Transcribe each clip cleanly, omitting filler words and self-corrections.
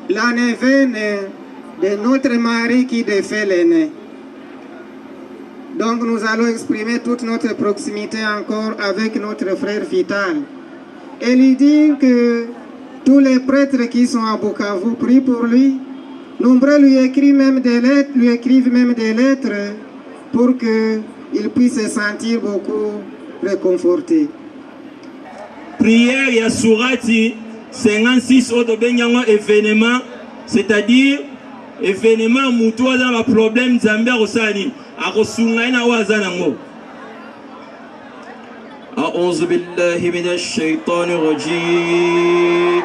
La neuvaine de notre mari qui défait l'aîné. Donc nous allons exprimer toute notre proximité encore avec notre frère Vital. Et lui dire que tous les prêtres qui sont à Bukavu prient pour lui. Nombreux lui écrivent même des lettres, pour qu'il puisse se sentir beaucoup réconforté. Prière ya Surati 56 autres événement, c'est-à-dire événement moutoua dans le problème Zambia Rosani a reçunaina wazanango. A'udhu billahi minash shaitanir rajim.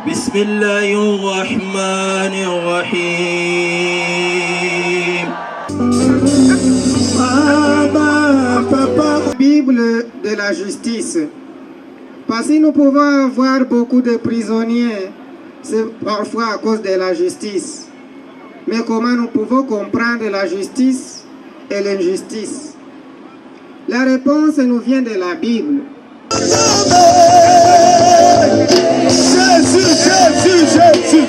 Bismillahirrahmanirrahim. Bible de la justice. Parce que nous pouvons avoir beaucoup de prisonniers, c'est parfois à cause de la justice. Mais comment nous pouvons comprendre la justice et l'injustice? La réponse nous vient de la Bible. Jésus, Jésus, Jésus.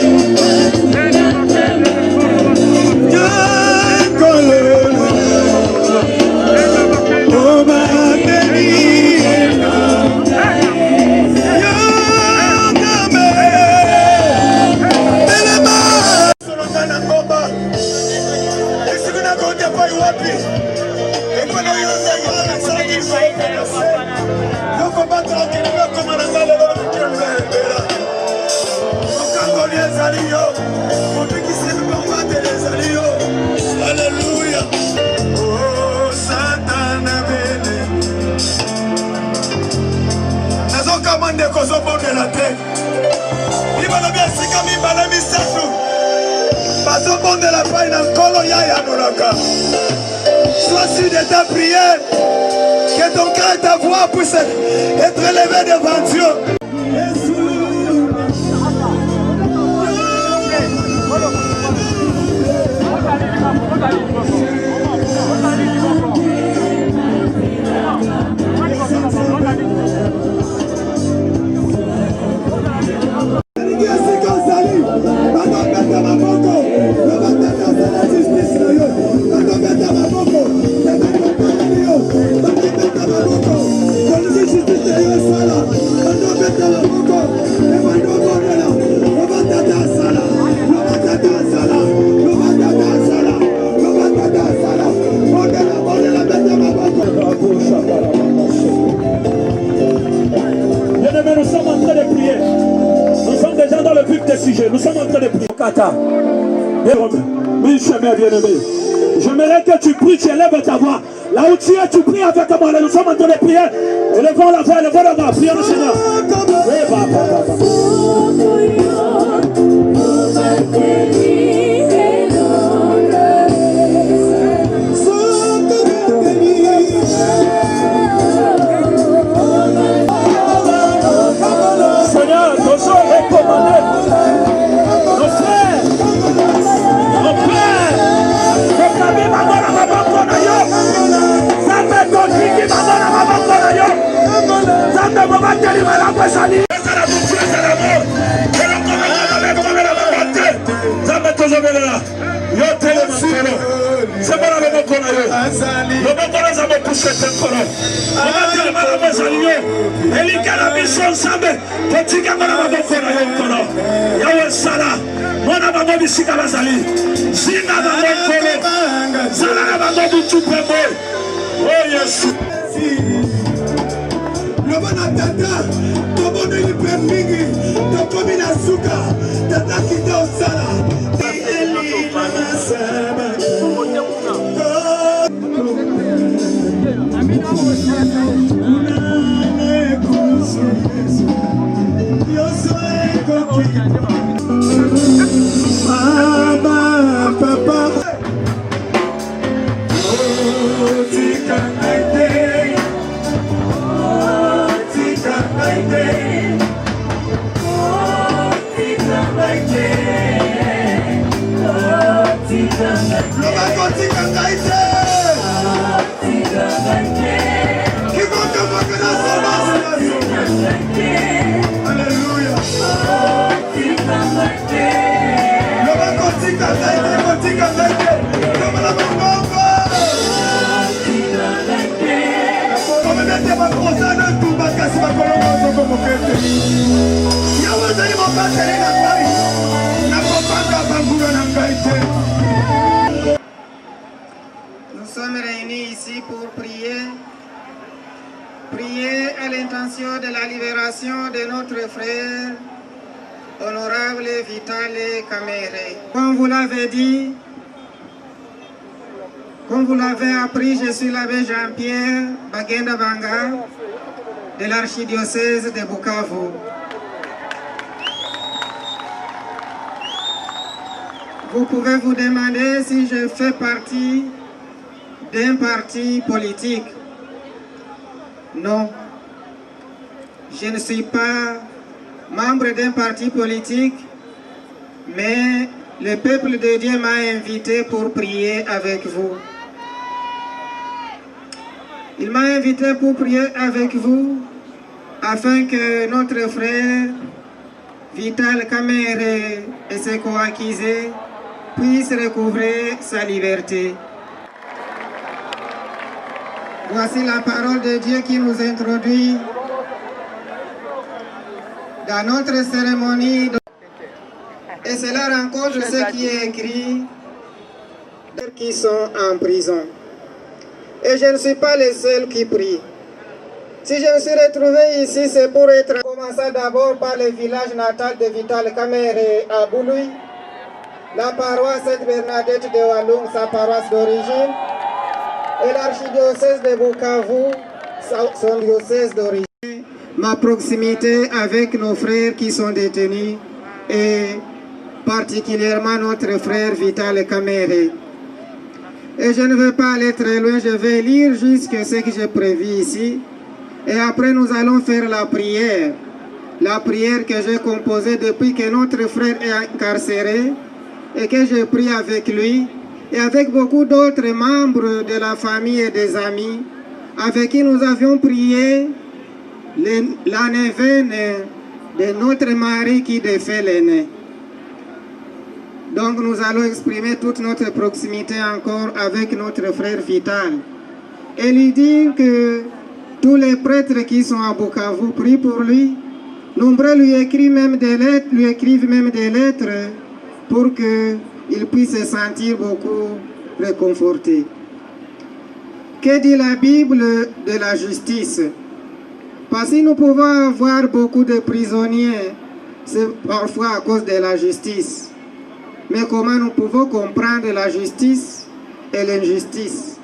Alléluia. Oh, Satan abele. Nazo kamande kozo bonde la tête. Ibalo bien sika mi bala mi satu. Bazo bonde la paille dans kolo ya ya nolaka. Sois sûr de ta prière. Que ton cœur et ta voix puissent être élevés devant Dieu. Nous sommes en train de prier. J'aimerais que tu pries, tu élèves ta voix. Là où tu es, tu pries avec moi. Nous sommes en train de prier. Élevons la voix, élevons la voix. Prions le Seigneur. Seigneur, nous sommes recommandés. kotika ngai te kikotomokela somasi Alléluia loba kotika ngai te loba la mongomba komemete bakozana tumba kasi bakolonga ozoko mokete yawe ozali mopateli na ngai nakopanga bangula na ngai te. Nous sommes réunis ici pour prier à l'intention de la libération de notre frère honorable Vitale Kamere. Comme vous l'avez dit, comme vous l'avez appris, je suis l'abbé Jean-Pierre Bagenda Banga de l'archidiocèse de Bukavu. Vous pouvez vous demander si je fais partie d'un parti politique. Non, je ne suis pas membre d'un parti politique, mais le peuple de Dieu m'a invité pour prier avec vous. Il m'a invité pour prier avec vous afin que notre frère Vitale Kamere et ses co-accusés puissent recouvrer sa liberté. Voici la parole de Dieu qui nous introduit dans notre cérémonie. Et cela rencontre ce qui est écrit qui sont en prison. Et je ne suis pas le seul qui prie. Si je me suis retrouvé ici, c'est pour être commençant d'abord par le village natal de Vitale Kamere à Bouloui, la paroisse Sainte-Bernadette de Walloum, sa paroisse d'origine, et l'archidiocèse de Bukavu, son diocèse d'origine. Ma proximité avec nos frères qui sont détenus et particulièrement notre frère Vitale Kamere. Et je ne veux pas aller très loin, je vais lire juste ce que j'ai prévu ici. Et après nous allons faire la prière que j'ai composée depuis que notre frère est incarcéré et que j'ai prié avec lui et avec beaucoup d'autres membres de la famille et des amis avec qui nous avions prié la neuvaine de notre mari qui défait l'aîné. Donc nous allons exprimer toute notre proximité encore avec notre frère Vitale et lui dire que tous les prêtres qui sont à Bukavu prient pour lui. Nombreux lui écrivent même des lettres pour qu'il puisse se sentir beaucoup réconforté. Que dit la Bible de la justice? Parce que nous pouvons avoir beaucoup de prisonniers, c'est parfois à cause de la justice. Mais comment nous pouvons comprendre la justice et l'injustice?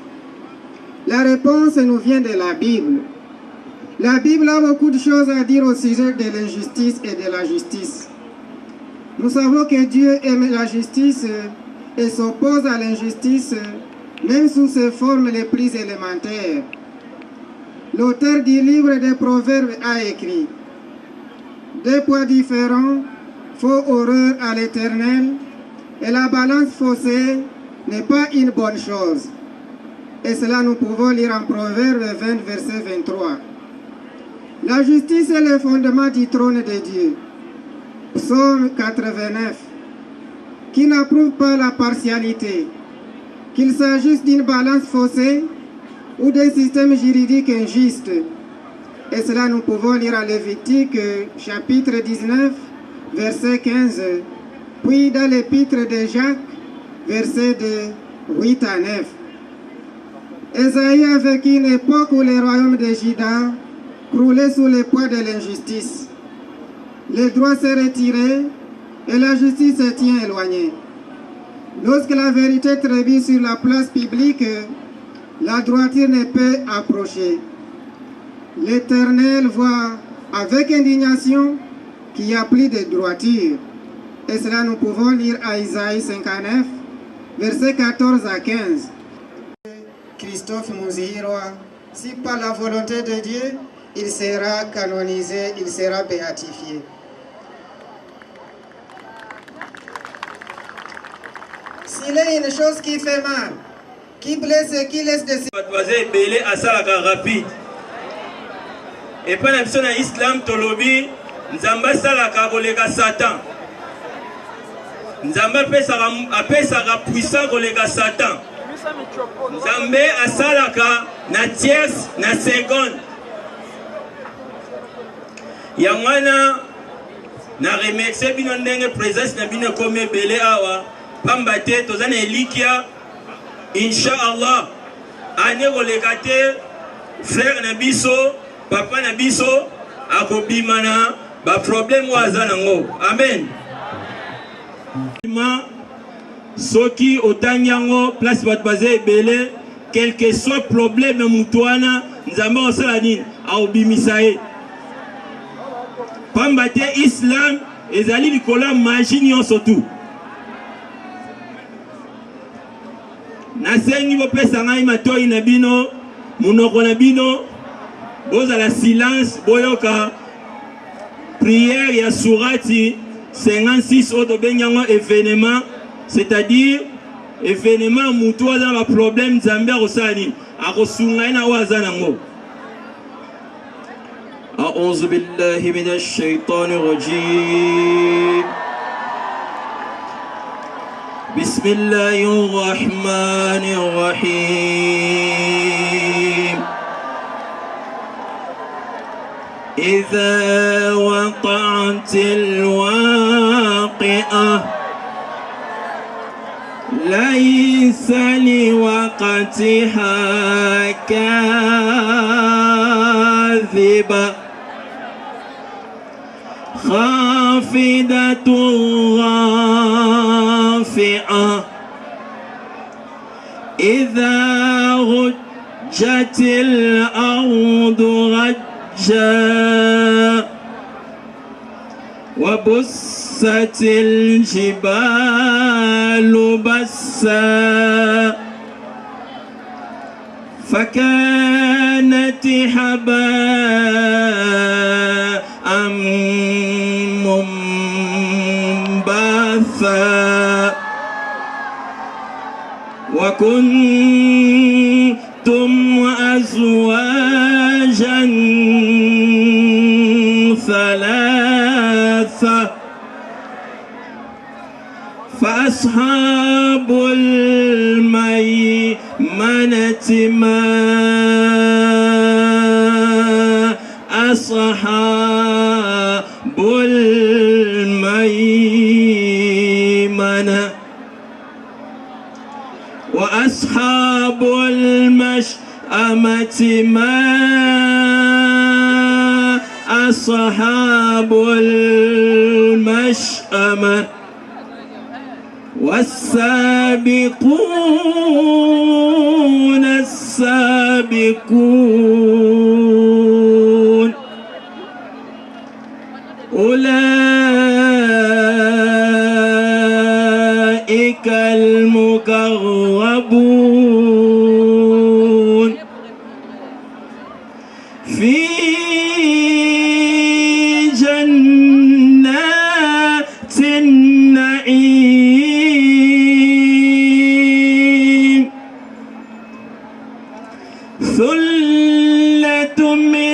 La réponse nous vient de la Bible. La Bible a beaucoup de choses à dire au sujet de l'injustice et de la justice. Nous savons que Dieu aime la justice et s'oppose à l'injustice, même sous ses formes les plus élémentaires. L'auteur du livre des Proverbes a écrit: deux poids différents font horreur à l'Éternel, et la balance faussée n'est pas une bonne chose. Et cela nous pouvons lire en Proverbe 20, verset 23. La justice est le fondement du trône de Dieu. Psaume 89. Qui n'approuve pas la partialité, qu'il s'agisse d'une balance faussée ou d'un système juridique injuste. Et cela nous pouvons lire à Lévitique chapitre 19, verset 15. Puis dans l'épître de Jacques, versets de 8 à 9. Ésaïe a vécu une époque où le royaume de Juda croulait sous le poids de l'injustice. Le droit s'est retiré et la justice se tient éloignée. Lorsque la vérité trébille sur la place publique, la droiture ne peut approcher. L'Éternel voit avec indignation qu'il n'y a plus de droiture. Et cela nous pouvons lire à Isaïe 59, versets 14 à 15. Christophe Muzihirwa, si par la volonté de Dieu, il sera canonisé, il sera béatifié. S'il y a une chose qui fait mal, qui blesse et qui laisse des Batouazé belé asalaka rapide. Et pas l'impression à l'islam tolobi nzamba salaka kolega Satan. Nzamba apesaka puissant kolega Satan. Nzambe asalaka na tierce na seconde. Yamwana na remercier bino ndenge présence na bino comme belé awa pamba te tozana elikia Inch'Allah ane kolega te frère na biso papa na biso akobimana ba problème waza nango amen soki otanyango place bat bazé belé quel que soit problème mutwana nzamba osala nini aobimisa ye pamba te islam ezali likola magie nyonso tu nasengi bopesa ngai matoi na bino munoko na bino bozala silence boyoka prière ya surati 56 oto benyango événement c'est-à-dire événement mutu aza na problème nzambe akosala nini akosunga ye na oyo aza nango. أعوذ بالله من الشيطان الرجيم بسم الله الرحمن الرحيم إذا وقعت الواقعة ليس لوقتها كاذبة خافضة رافعة إذا رجت الأرض رجا وبست الجبال بسا فكانت هباء منبثا وكنتم أزواجا ثلاثة فأصحاب الميمنة ما أصحاب الميمنة وأصحاب المشأمة ما أصحاب المشأمة والسابقون السابقون أولئك المقربون في جنات النعيم ثلة من